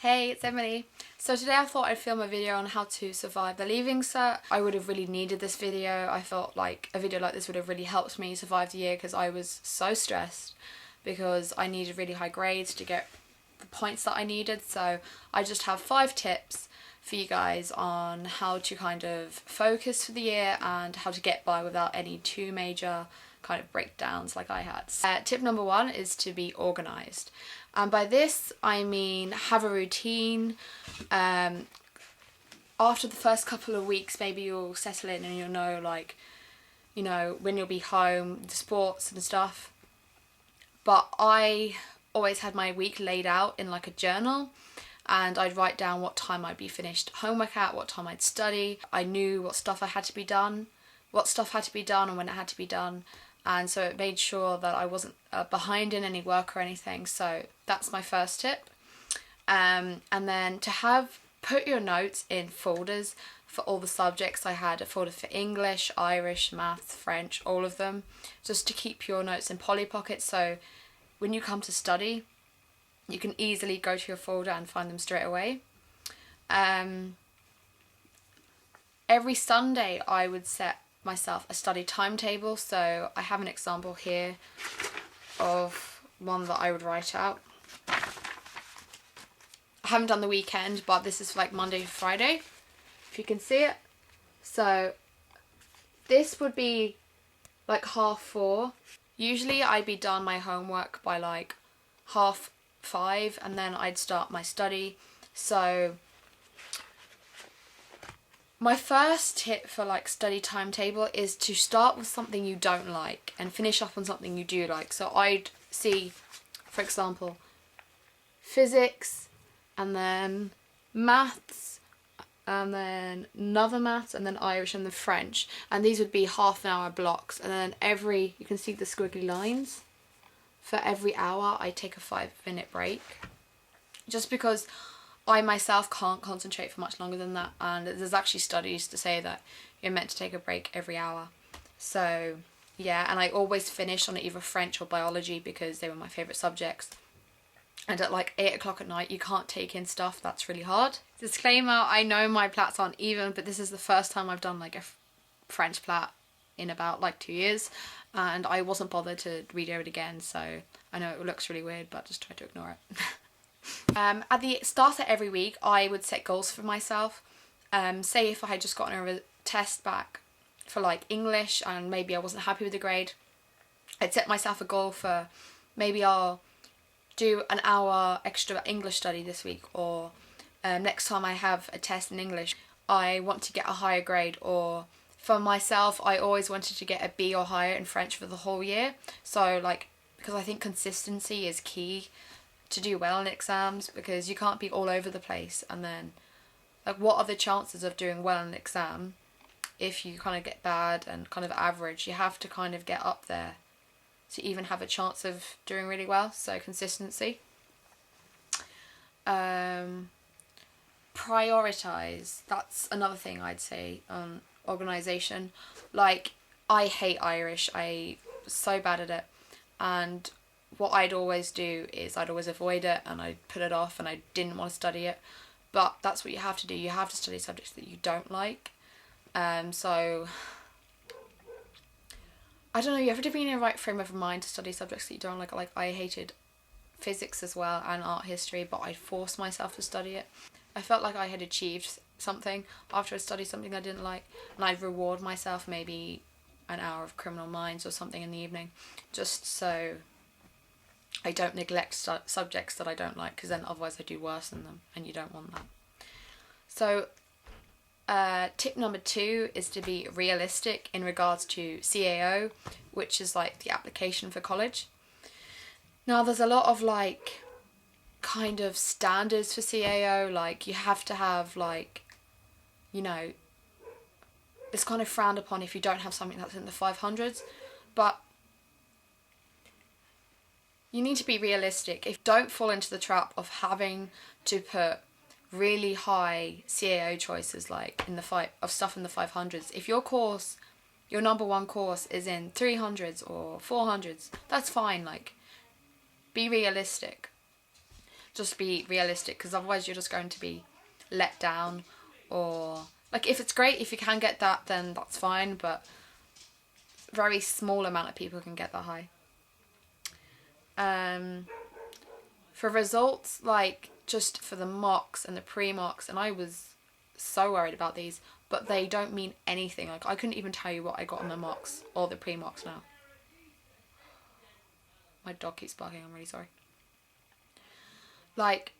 Hey, it's Emily. So today I thought I'd film a video on how to survive the leaving cert. I would have really needed this video. I felt like a video like this would have really helped me survive the year because I was so stressed because I needed really high grades to get the points that I needed. So I just have 5 tips for you guys on how to kind of focus for the year and how to get by without any too major kind of breakdowns like I had. Tip number 1 is to be organised. And by this I mean have a routine. After the first couple of weeks maybe you'll settle in and you'll know, like, you know, when you'll be home, the sports and stuff. But I always had my week laid out in like a journal, and I'd write down what time I'd be finished homework at, what time I'd study. I knew what stuff had to be done and when it had to be done. And so it made sure that I wasn't behind in any work or anything. So that's my first tip. And then to put your notes in folders for all the subjects. I had a folder for English, Irish, Maths, French, all of them, just to keep your notes in Polly Pocket, so when you come to study you can easily go to your folder and find them straight away. Every Sunday I would set myself a study timetable, so I have an example here of one that I would write out. I haven't done the weekend, but this is like Monday to Friday, if you can see it. So this would be like 4:30. Usually I'd be done my homework by like 5:30 and then I'd start my study. So my first tip for like study timetable is to start with something you don't like and finish up on something you do like. So I'd see, for example, physics and then maths and then another maths and then Irish and then French, and these would be half-an-hour blocks, and then you can see the squiggly lines, for every hour I take a 5-minute break, just because I myself can't concentrate for much longer than that, and there's actually studies to say that you're meant to take a break every hour. So yeah, and I always finish on either French or biology because they were my favourite subjects. And at like 8 o'clock at night you can't take in stuff, that's really hard. Disclaimer, I know my plats aren't even, but this is the first time I've done like a French plat in about like 2 years, and I wasn't bothered to redo it again, so I know it looks really weird but just try to ignore it. At the start of every week I would set goals for myself. Say if I had just gotten a test back for like English and maybe I wasn't happy with the grade, I'd set myself a goal for maybe I'll do an hour extra English study this week, or next time I have a test in English I want to get a higher grade. Or for myself, I always wanted to get a B or higher in French for the whole year. So like, because I think consistency is key to do well in exams, because you can't be all over the place, and then like what are the chances of doing well in an exam if you kind of get bad and kind of average? You have to kind of get up there to even have a chance of doing really well. So consistency. Prioritize, that's another thing I'd say. Organisation, like I hate Irish, I'm so bad at it, and what I'd always do is I'd always avoid it and I'd put it off and I didn't want to study it. But that's what you have to do, you have to study subjects that you don't like. So I don't know, you have to be in the right frame of mind to study subjects that you don't like. Like I hated physics as well and art history, but I forced myself to study it. I felt like I had achieved something after I studied something I didn't like, and I'd reward myself maybe an hour of criminal minds or something in the evening, just so I don't neglect subjects that I don't like, because then otherwise I do worse than them and you don't want that. So tip number 2 is to be realistic in regards to CAO, which is like the application for college. Now there's a lot of like kind of standards for CAO, like you have to have like, you know, it's kind of frowned upon if you don't have something that's in the 500s, but you need to be realistic. Don't fall into the trap of having to put really high CAO choices like in the stuff in the 500s. If your course, your number 1 course is in 300s or 400s, that's fine. Like, be realistic. just be realistic, because otherwise you're just going to be let down. Or like, if it's great, if you can get that, then that's fine, but very small amount of people can get that high. For results, like just for the mocks and the pre-mocks, and I was so worried about these, but they don't mean anything. Like, I couldn't even tell you what I got on the mocks or the pre-mocks now. My dog keeps barking, I'm really sorry. Like,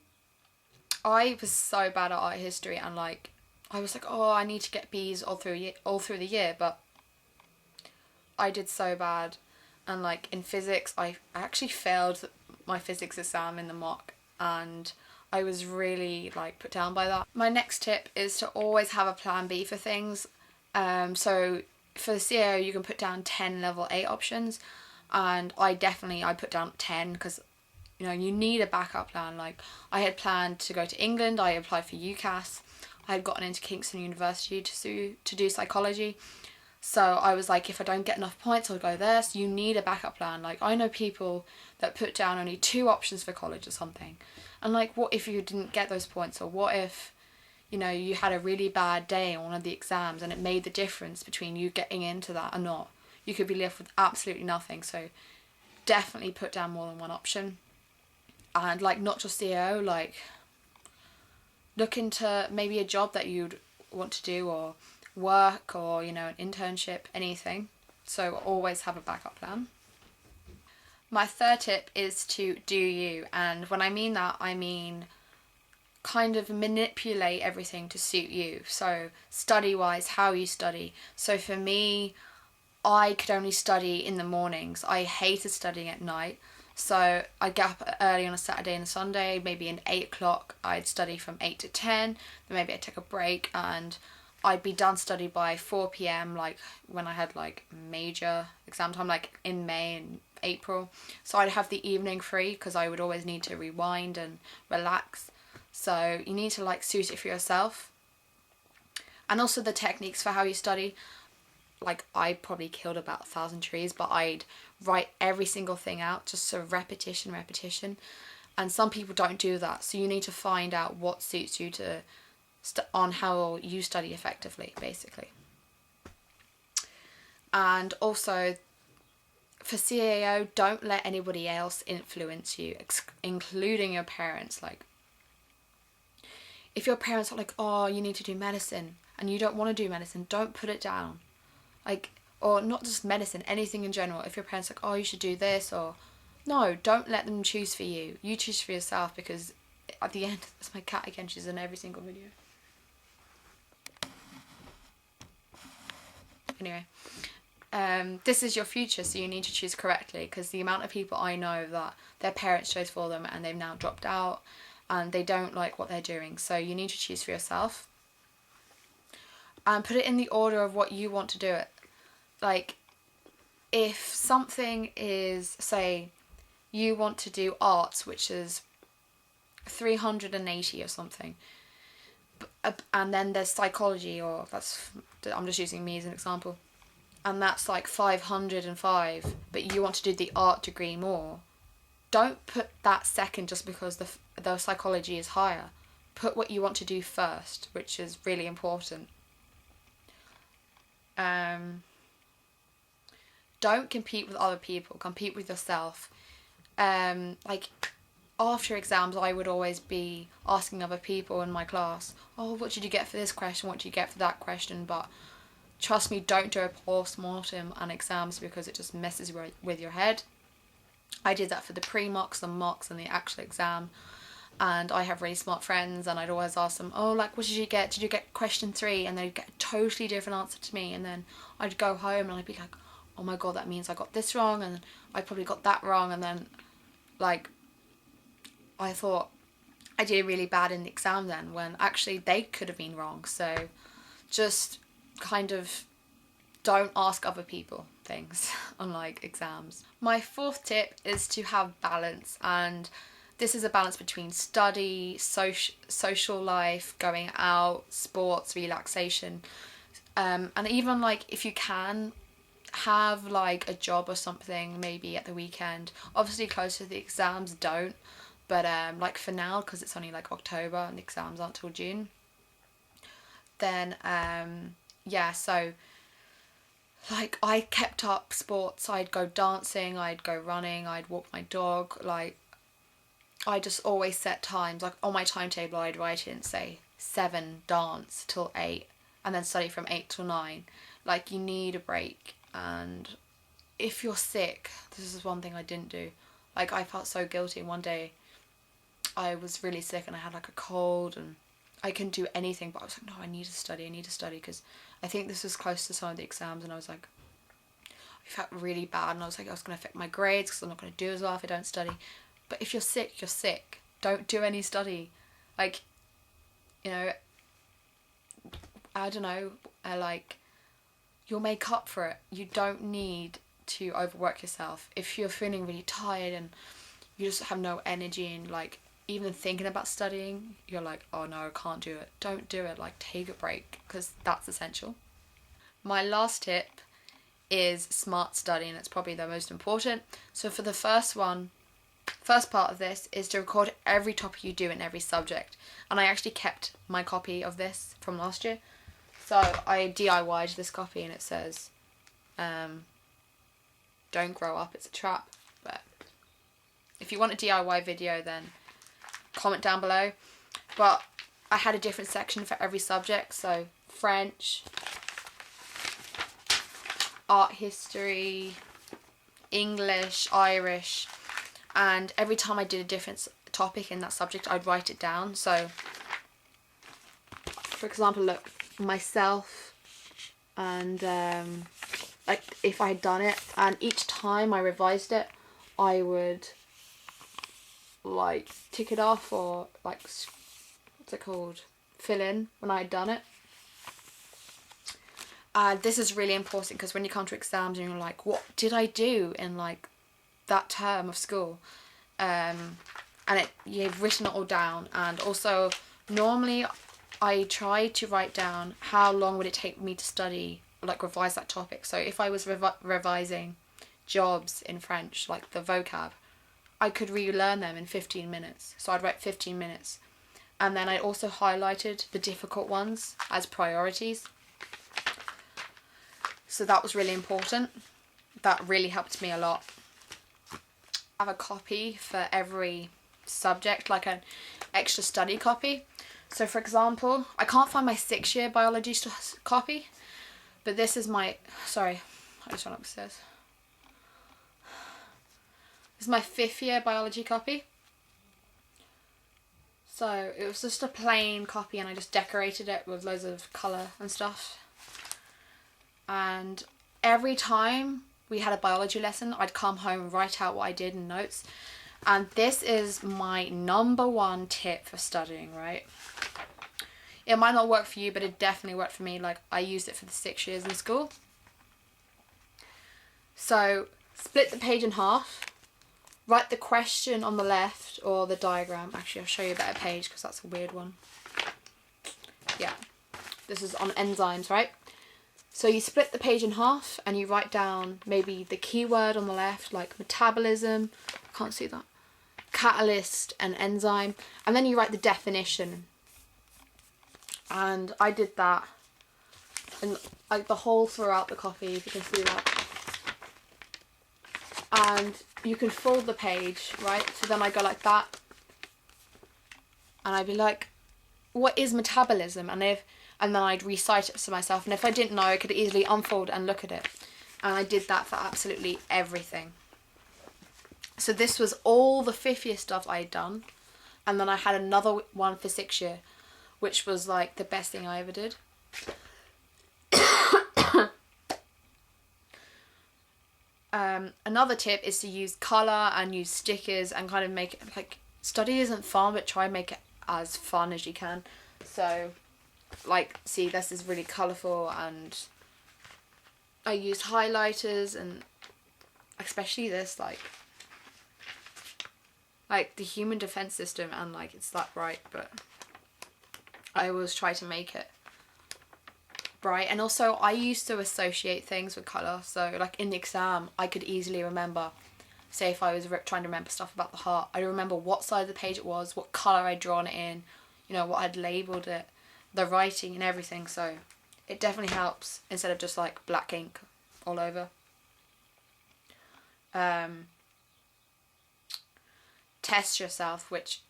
I was so bad at art history, and like, I was like, oh, I need to get B's all through the year, but I did so bad. And like in physics, I actually failed my physics exam in the mock, and I was really like put down by that. My next tip is to always have a plan B for things. So for the CAO, you can put down 10 level 8 options, and I put down 10, because you know, you need a backup plan. Like, I had planned to go to England, I applied for UCAS, I had gotten into Kingston University to do psychology. So I was like, if I don't get enough points, I'll go there. So you need a backup plan. Like, I know people that put down only 2 options for college or something. And like, what if you didn't get those points? Or what if, you know, you had a really bad day on one of the exams and it made the difference between you getting into that or not? You could be left with absolutely nothing. So definitely put down more than one option. And like, not just CAO, like look into maybe a job that you'd want to do, or work, or you know, an internship, anything. So always have a backup plan. My third tip is to do you, and when I mean that, I mean kind of manipulate everything to suit you. So study wise, how you study. So for me, I could only study in the mornings. I hated studying at night. So I'd get up early on a Saturday and a Sunday, maybe at 8 o'clock. I'd study from 8 to 10, then maybe I'd take a break, and I'd be done study by 4 p.m, like when I had like major exam time, like in May and April. So I'd have the evening free, because I would always need to rewind and relax. So you need to like suit it for yourself. And also the techniques for how you study. Like, I probably killed about 1,000 trees, but I'd write every single thing out, just so repetition. And some people don't do that, so you need to find out what suits you to on how you study effectively, basically. And also for CAO, don't let anybody else influence you, including your parents. Like, if your parents are like, oh, you need to do medicine, and you don't want to do medicine, don't put it down. Like, or not just medicine, anything in general. If your parents are like, oh, you should do this, or no, don't let them choose for you. You choose for yourself, because at the end, that's my cat again, she's in every single video. Anyway, this is your future, so you need to choose correctly, because the amount of people I know that their parents chose for them and they've now dropped out and they don't like what they're doing. So you need to choose for yourself and put it in the order of what you want to do it. Like, if something is, say, you want to do arts, which is 380 or something, and then there's psychology, or I'm just using me as an example, and that's like 505, but you want to do the art degree more, don't put that second just because the psychology is higher. Put what you want to do first, which is really important. Don't compete with other people, compete with yourself. Like, after exams, I would always be asking other people in my class, oh, what did you get for this question, what did you get for that question? But trust me, don't do a post-mortem on exams, because it just messes with your head. I did that for the pre-mocks, the mocks, and the actual exam. And I have really smart friends, and I'd always ask them, oh, like, what did you get? Did you get question 3? And they'd get a totally different answer to me. And then I'd go home and I'd be like, oh my God, that means I got this wrong, and I probably got that wrong. And then, like, I thought I did really bad in the exam then, when actually they could have been wrong. So just kind of don't ask other people things on like exams. My fourth tip is to have balance, and this is a balance between study, social life, going out, sports, relaxation, and even like, if you can, have like a job or something maybe at the weekend. Obviously close to the exams, don't, But like for now, because it's only like October and the exams aren't till June, then yeah, so like I kept up sports. I'd go dancing, I'd go running, I'd walk my dog. Like I just always set times. Like on my timetable I'd write in, say 7 dance till 8 and then study from 8 till 9. Like you need a break. And if you're sick, this is one thing I didn't do. Like I felt so guilty. One day I was really sick and I had like a cold and I couldn't do anything, but I was like, no, I need to study, because I think this was close to some of the exams, and I was like, I felt really bad, and I was like, I was going to affect my grades because I'm not going to do as well if I don't study. But if you're sick, you're sick. Don't do any study. Like, you know, I don't know, like, you'll make up for it. You don't need to overwork yourself. If you're feeling really tired and you just have no energy and like even thinking about studying, you're like, oh no, I can't do it. Don't do it. Like take a break, because that's essential. My last tip is smart studying. It's probably the most important. So for the first part of this is to record every topic you do in every subject. And I actually kept my copy of this from last year. So I DIY'd this copy and it says, don't grow up, it's a trap. But if you want a DIY video, then comment down below. But I had a different section for every subject. So French, art history, English, Irish, and every time I did a different topic in that subject I'd write it down. So for example, look, myself, and like if I had done it, and each time I revised it I would like tick it off, or like what's it called, fill in when I had done it. This is really important because when you come to exams and you're like, what did I do in like that term of school, and you've written it all down. And also normally I try to write down how long would it take me to study, like revise that topic. So if I was revising jobs in French, like the vocab, I could relearn them in 15 minutes. So I'd write 15 minutes. And then I also highlighted the difficult ones as priorities. So that was really important. That really helped me a lot. I have a copy for every subject, like an extra study copy. So for example, I can't find my 6th year biology copy, but this is my, sorry, I just went upstairs. This is my 5th year biology copy. So it was just a plain copy and I just decorated it with loads of colour and stuff. And every time we had a biology lesson, I'd come home and write out what I did in notes. And this is my #1 tip for studying, right? It might not work for you, but it definitely worked for me. Like I used it for the 6 years in school. So split the page in half. Write the question on the left, or the diagram. Actually, I'll show you a better page because that's a weird one. Yeah, this is on enzymes, right? So you split the page in half and you write down maybe the keyword on the left, like metabolism, I can't see that, catalyst and enzyme, and then you write the definition. And I did that, and like the whole throughout the copy, if you can see that. And you can fold the page, right? So then I go like that, and I'd be like, what is metabolism? And then I'd recite it to myself, and if I didn't know, I could easily unfold and look at it. And I did that for absolutely everything. So this was all the 5th year stuff I had done, and then I had another one for 6th year, which was like the best thing I ever did. Another tip is to use colour and use stickers and kind of make it like, study isn't fun, but try and make it as fun as you can. So like, see, this is really colourful, and I used highlighters, and especially this, like the human defense system, and like it's that bright, but I always try to make it bright. And also I used to associate things with colour, so like in the exam I could easily remember say if I was trying to remember stuff about the heart, I'd remember what side of the page it was, what colour I'd drawn it in, you know, what I'd labelled it, the writing and everything. So it definitely helps instead of just like black ink all over. Test yourself, which,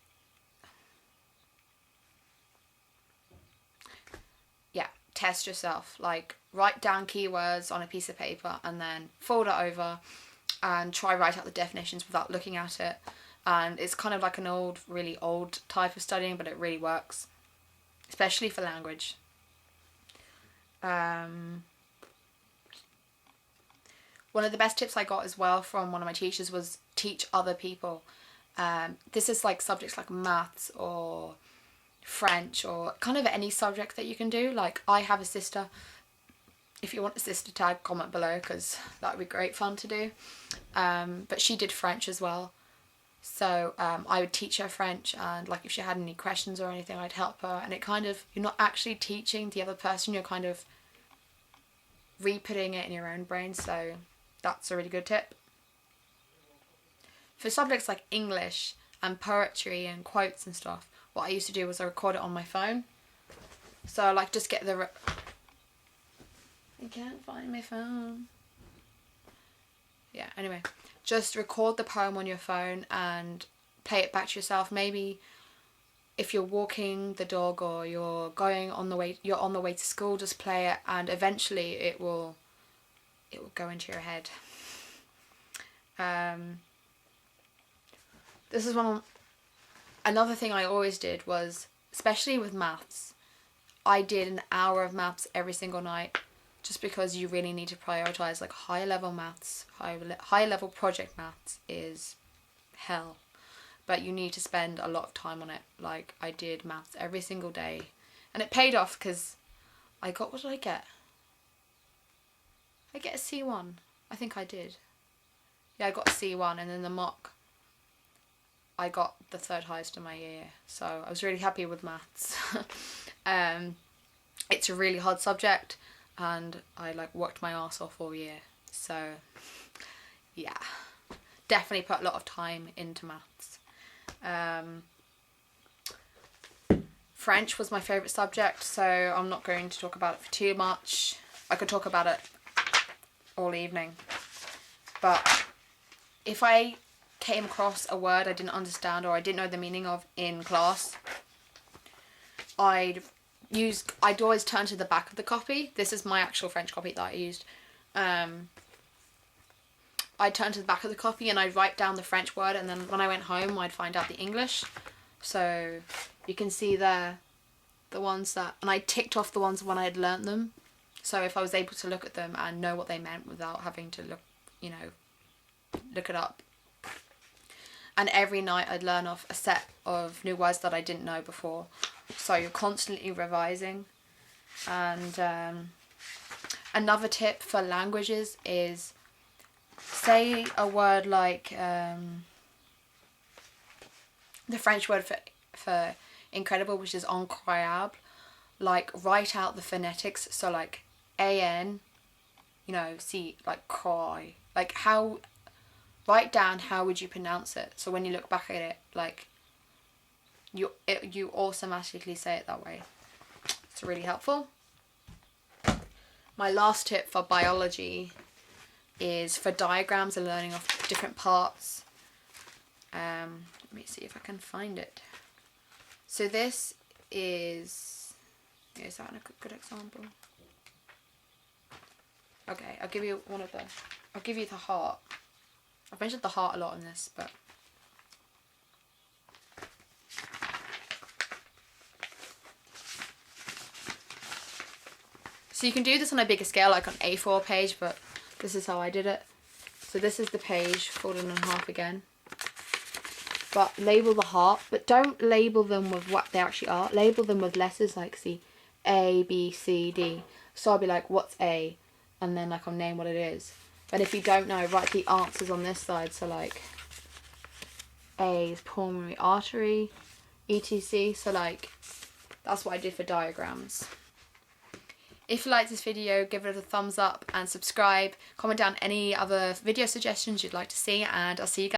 yeah, test yourself. Like, write down keywords on a piece of paper and then fold it over and try write out the definitions without looking at it. And it's kind of like an old, really old type of studying, but it really works, especially for language. One of the best tips I got as well from one of my teachers was teach other people. This is like subjects like maths or French or kind of any subject that you can do. Like, I have a sister. If you want a sister tag, comment below, because that would be great fun to do. But she did French as well. So I would teach her French, and like if she had any questions or anything, I'd help her. And it kind of, you're not actually teaching the other person, you're kind of re-putting it in your own brain. So that's a really good tip. For subjects like English and poetry and quotes and stuff, what I used to do was I record it on my phone. So like just get the... I can't find my phone. Yeah, anyway. Just record the poem on your phone and play it back to yourself. Maybe if you're walking the dog or you're on the way to school, just play it, and eventually it will go into your head. This is another thing I always did was, especially with maths, I did an hour of maths every single night, just because you really need to prioritise. Like, high level maths, high level project maths is hell, but you need to spend a lot of time on it. Like, I did maths every single day, and it paid off, because I got, what did I get? I get a C1. I think I did. Yeah, I got a C1, and then the mock, I got the third highest in my year. So I was really happy with maths. It's a really hard subject, and I like worked my arse off all year. So yeah, definitely put a lot of time into maths. French was my favourite subject, so I'm not going to talk about it for too much. I could talk about it all evening, but if I came across a word I didn't understand or I didn't know the meaning of in class, I'd always turn to the back of the copy. This is my actual French copy that I used. I'd turn to the back of the copy and I'd write down the French word, and then when I went home I'd find out the English. So you can see there the ones that, and I ticked off the ones when I had learnt them. So if I was able to look at them and know what they meant without having to look it up. And every night I'd learn off a set of new words that I didn't know before. So you're constantly revising. And another tip for languages is, say a word like the French word for incredible, which is incroyable. Like, write out the phonetics. So like A-N, C, like cry. Like, write down how would you pronounce it, so when you look back at it, like, you automatically say it that way. It's really helpful. My last tip for biology is for diagrams and learning of different parts. Let me see if I can find it. So this is that a good example? Okay, I'll give you the heart. I've mentioned the heart a lot in this, but so you can do this on a bigger scale, like on A4 page, but this is how I did it. So this is the page, folded in half again. But label the heart, but don't label them with what they actually are. Label them with letters, like, see, A, B, C, D. So I'll be like, what's A? And then like I'll name what it is. But if you don't know, write the answers on this side. So like A is pulmonary artery, etc. So like that's what I did for diagrams. If you liked this video, give it a thumbs up and subscribe. Comment down any other video suggestions you'd like to see, and I'll see you guys